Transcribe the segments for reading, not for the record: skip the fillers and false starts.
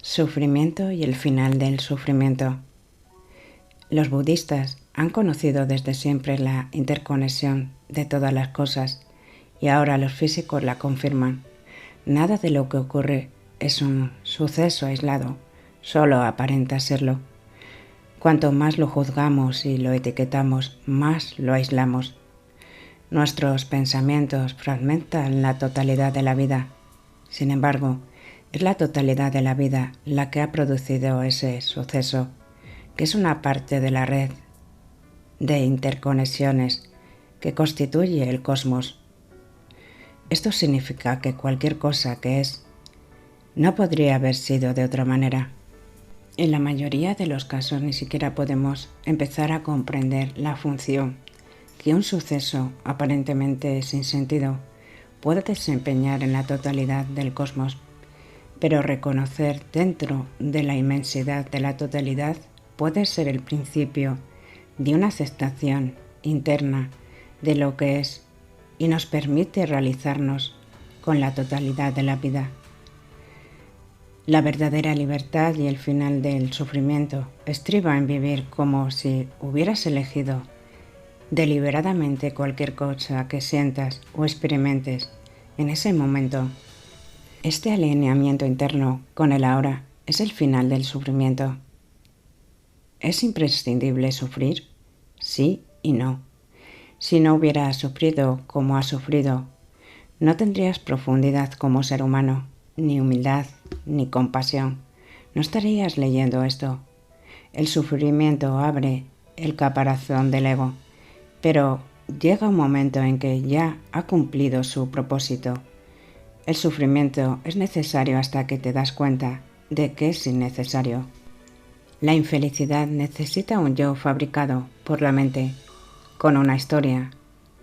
Sufrimiento y el final del sufrimiento. Los budistas han conocido desde siempre la interconexión de todas las cosas y ahora los físicos la confirman. Nada de lo que ocurre es un suceso aislado, solo aparenta serlo. Cuanto más lo juzgamos y lo etiquetamos, más lo aislamos. Nuestros pensamientos fragmentan la totalidad de la vida. Sin embargo, es la totalidad de la vida la que ha producido ese suceso, que es una parte de la red de interconexiones que constituye el cosmos. Esto significa que cualquier cosa que es, no podría haber sido de otra manera. En la mayoría de los casos ni siquiera podemos empezar a comprender la función que un suceso aparentemente sin sentido puede desempeñar en la totalidad del cosmos. Pero reconocer dentro de la inmensidad de la totalidad puede ser el principio de una aceptación interna de lo que es y nos permite realizarnos con la totalidad de la vida. La verdadera libertad y el final del sufrimiento estriba en vivir como si hubieras elegido deliberadamente cualquier cosa que sientas o experimentes en ese momento. Este alineamiento interno con el ahora es el final del sufrimiento. ¿Es imprescindible sufrir? Sí y no. Si no hubieras sufrido como has sufrido, no tendrías profundidad como ser humano, ni humildad, ni compasión. No estarías leyendo esto. El sufrimiento abre el caparazón del ego, pero llega un momento en que ya ha cumplido su propósito. El sufrimiento es necesario hasta que te das cuenta de que es innecesario. La infelicidad necesita un yo fabricado por la mente, con una historia,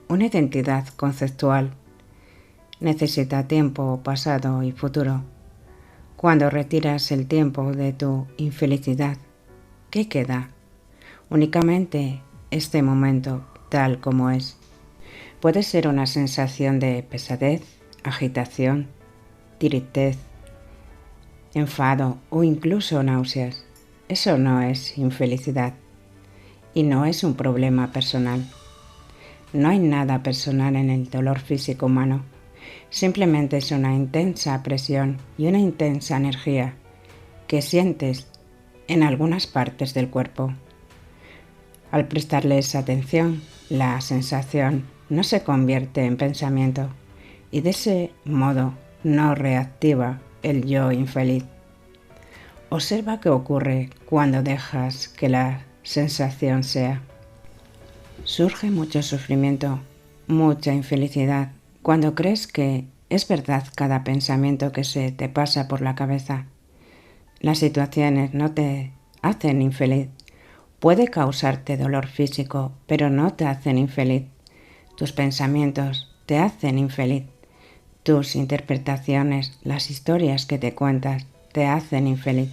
una identidad conceptual. Necesita tiempo, pasado y futuro. Cuando retiras el tiempo de tu infelicidad, ¿qué queda? Únicamente este momento tal como es. Puede ser una sensación de pesadez, agitación, tiritez, enfado o incluso náuseas. Eso no es infelicidad y no es un problema personal. No hay nada personal en el dolor físico humano. Simplemente es una intensa presión y una intensa energía que sientes en algunas partes del cuerpo. Al prestarles atención, la sensación no se convierte en pensamiento y de ese modo no reactiva el yo infeliz. Observa qué ocurre cuando dejas que la sensación sea. Surge mucho sufrimiento, mucha infelicidad, cuando crees que es verdad cada pensamiento que se te pasa por la cabeza. Las situaciones no te hacen infeliz. Puede causarte dolor físico, pero no te hacen infeliz. Tus pensamientos te hacen infeliz. Tus interpretaciones, las historias que te cuentas, te hacen infeliz.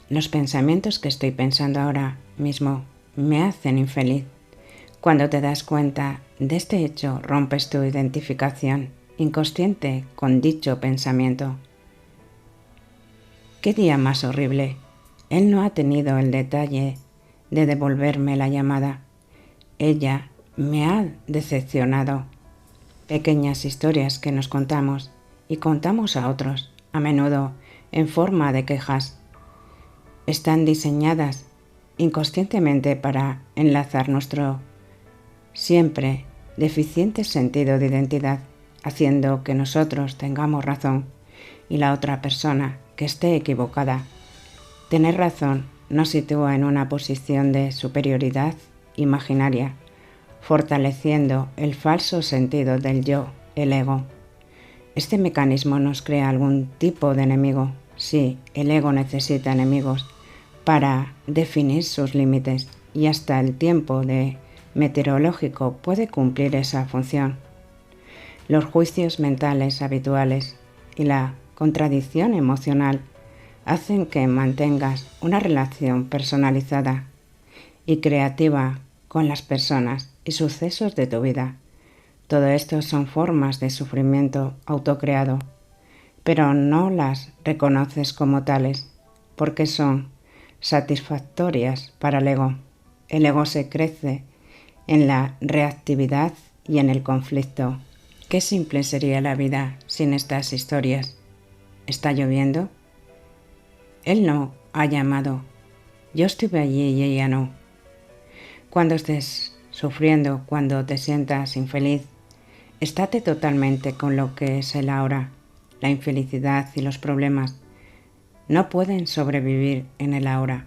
Los pensamientos que estoy pensando ahora mismo me hacen infeliz. Cuando te das cuenta de este hecho, rompes tu identificación inconsciente con dicho pensamiento. ¡Qué día más horrible! Él no ha tenido el detalle de devolverme la llamada. Ella me ha decepcionado. Pequeñas historias que nos contamos y contamos a otros, a menudo en forma de quejas. Están diseñadas inconscientemente para enlazar nuestro siempre deficiente sentido de identidad, haciendo que nosotros tengamos razón y la otra persona que esté equivocada. Tener razón nos sitúa en una posición de superioridad imaginaria, fortaleciendo el falso sentido del yo, el ego. Este mecanismo nos crea algún tipo de enemigo. Sí, el ego necesita enemigos para definir sus límites y hasta el tiempo de meteorológico puede cumplir esa función. Los juicios mentales habituales y la contradicción emocional hacen que mantengas una relación personalizada y creativa con las personas y sucesos de tu vida. Todo esto son formas de sufrimiento autocreado. pero no las reconoces como tales, porque son satisfactorias para el ego. El ego se crece en la reactividad y en el conflicto. Qué simple sería la vida sin estas historias. ¿Está lloviendo? Él no ha llamado. Yo estuve allí y ella no. Cuando estés sufriendo, cuando te sientas infeliz, estate totalmente con lo que es el ahora. La infelicidad y los problemas no pueden sobrevivir en el ahora.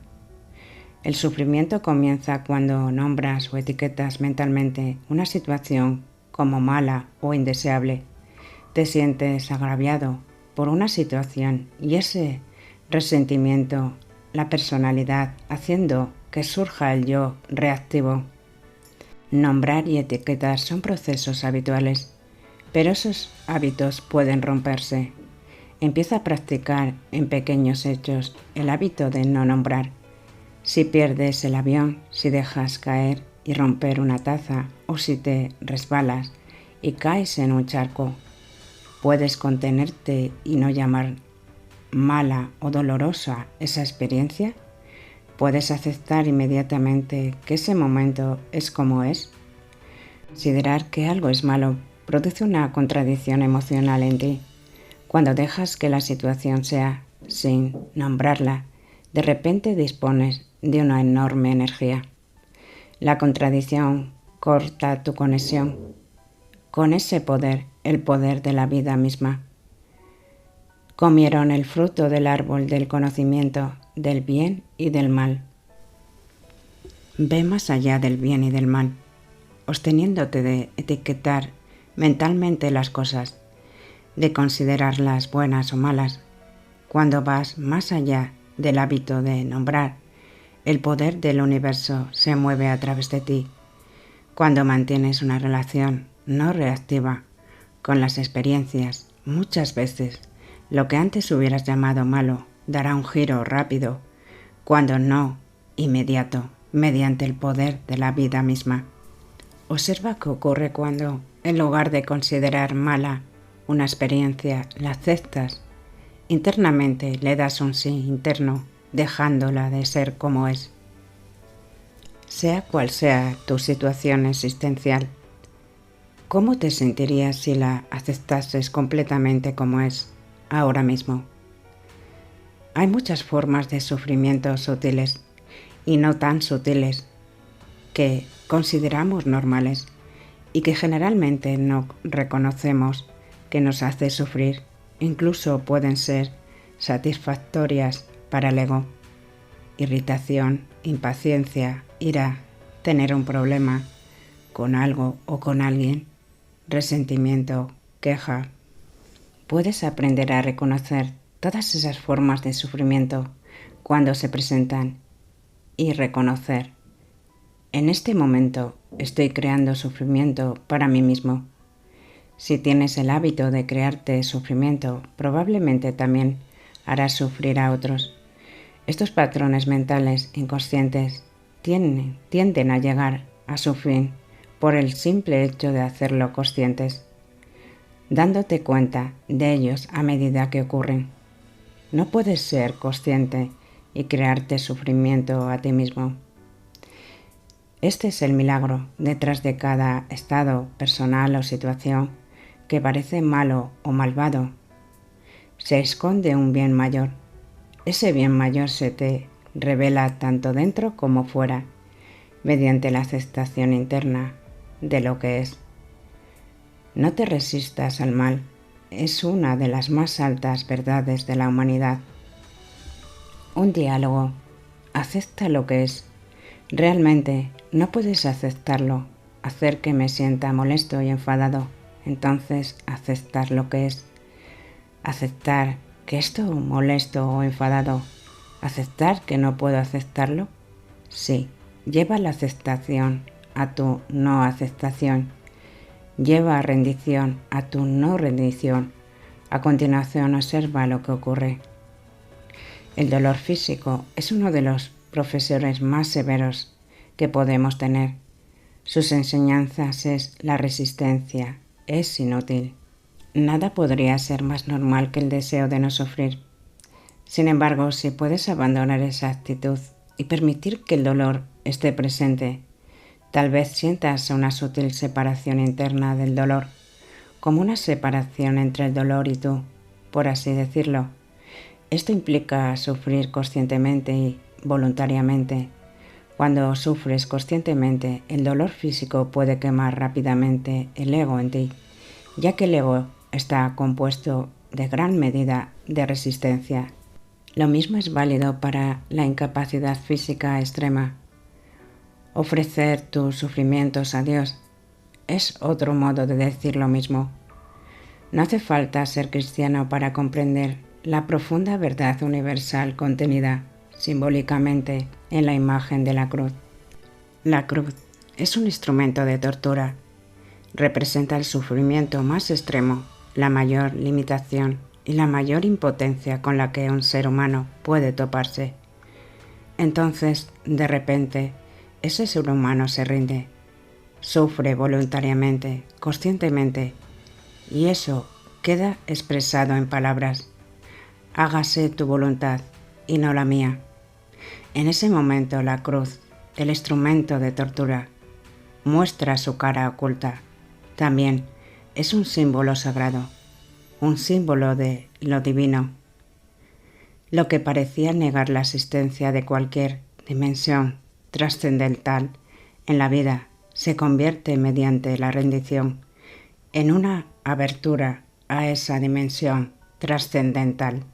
El sufrimiento comienza cuando nombras o etiquetas mentalmente una situación como mala o indeseable. Te sientes agraviado por una situación y ese resentimiento, la personalidad, haciendo que surja el yo reactivo. Nombrar y etiquetar son procesos habituales, pero esos hábitos pueden romperse. Empieza a practicar en pequeños hechos el hábito de no nombrar. Si pierdes el avión, si dejas caer y romper una taza o si te resbalas y caes en un charco, puedes contenerte y no llamar mala o dolorosa esa experiencia. Puedes aceptar inmediatamente que ese momento es como es. Considerar que algo es malo produce una contradicción emocional en ti. Cuando dejas que la situación sea sin nombrarla, de repente dispones de una enorme energía. La contradicción corta tu conexión con ese poder, el poder de la vida misma. Comieron el fruto del árbol del conocimiento del bien y del mal. Ve más allá del bien y del mal, absteniéndote de etiquetar mentalmente las cosas, de considerarlas buenas o malas. Cuando vas más allá del hábito de nombrar, el poder del universo se mueve a través de ti. Cuando mantienes una relación no reactiva con las experiencias, muchas veces lo que antes hubieras llamado malo dará un giro rápido, cuando no inmediato, mediante el poder de la vida misma. Observa qué ocurre cuando, en lugar de considerar mala una experiencia, la aceptas. Internamente le das un sí interno, dejándola de ser como es. Sea cual sea tu situación existencial, ¿cómo te sentirías si la aceptases completamente como es ahora mismo? Hay muchas formas de sufrimiento sutiles y no tan sutiles que consideramos normales y que generalmente no reconocemos que nos hace sufrir. Incluso pueden ser satisfactorias para el ego. Irritación, impaciencia, ira, tener un problema con algo o con alguien, resentimiento, queja. Puedes aprender a reconocer todas esas formas de sufrimiento cuando se presentan y reconocer: en este momento estoy creando sufrimiento para mí mismo. Si tienes el hábito de crearte sufrimiento, probablemente también harás sufrir a otros. Estos patrones mentales inconscientes tienden a llegar a su fin por el simple hecho de hacerlo conscientes, dándote cuenta de ellos a medida que ocurren. No puedes ser consciente y crearte sufrimiento a ti mismo. Este es el milagro detrás de cada estado personal o situación que parece malo o malvado. Se esconde un bien mayor. Ese bien mayor se te revela tanto dentro como fuera, mediante la aceptación interna de lo que es. No te resistas al mal, es una de las más altas verdades de la humanidad. Un diálogo: acepta lo que es. Realmente no puedes aceptarlo, hacer que me sienta molesto y enfadado. Entonces aceptar lo que es. Aceptar que estoy molesto o enfadado. ¿Aceptar que no puedo aceptarlo? Sí, lleva la aceptación a tu no aceptación. Lleva rendición a tu no rendición. A continuación observa lo que ocurre. El dolor físico es uno de los profesores más severos que podemos tener. Sus enseñanzas es la resistencia, es inútil. Nada podría ser más normal que el deseo de no sufrir. Sin embargo, si puedes abandonar esa actitud y permitir que el dolor esté presente, tal vez sientas una sutil separación interna del dolor, como una separación entre el dolor y tú, por así decirlo. Esto implica sufrir conscientemente y voluntariamente. Cuando sufres conscientemente, el dolor físico puede quemar rápidamente el ego en ti, ya que el ego está compuesto de gran medida de resistencia. Lo mismo es válido para la incapacidad física extrema. Ofrecer tus sufrimientos a Dios es otro modo de decir lo mismo. No hace falta ser cristiano para comprender la profunda verdad universal contenida simbólicamente en la imagen de la cruz. La cruz es un instrumento de tortura. Representa el sufrimiento más extremo, la mayor limitación y la mayor impotencia con la que un ser humano puede toparse. Entonces, de repente, ese ser humano se rinde, sufre voluntariamente, conscientemente, y eso queda expresado en palabras: hágase tu voluntad y no la mía. En ese momento la cruz, el instrumento de tortura, muestra su cara oculta. También es un símbolo sagrado, un símbolo de lo divino. Lo que parecía negar la existencia de cualquier dimensión trascendental en la vida se convierte mediante la rendición en una abertura a esa dimensión trascendental.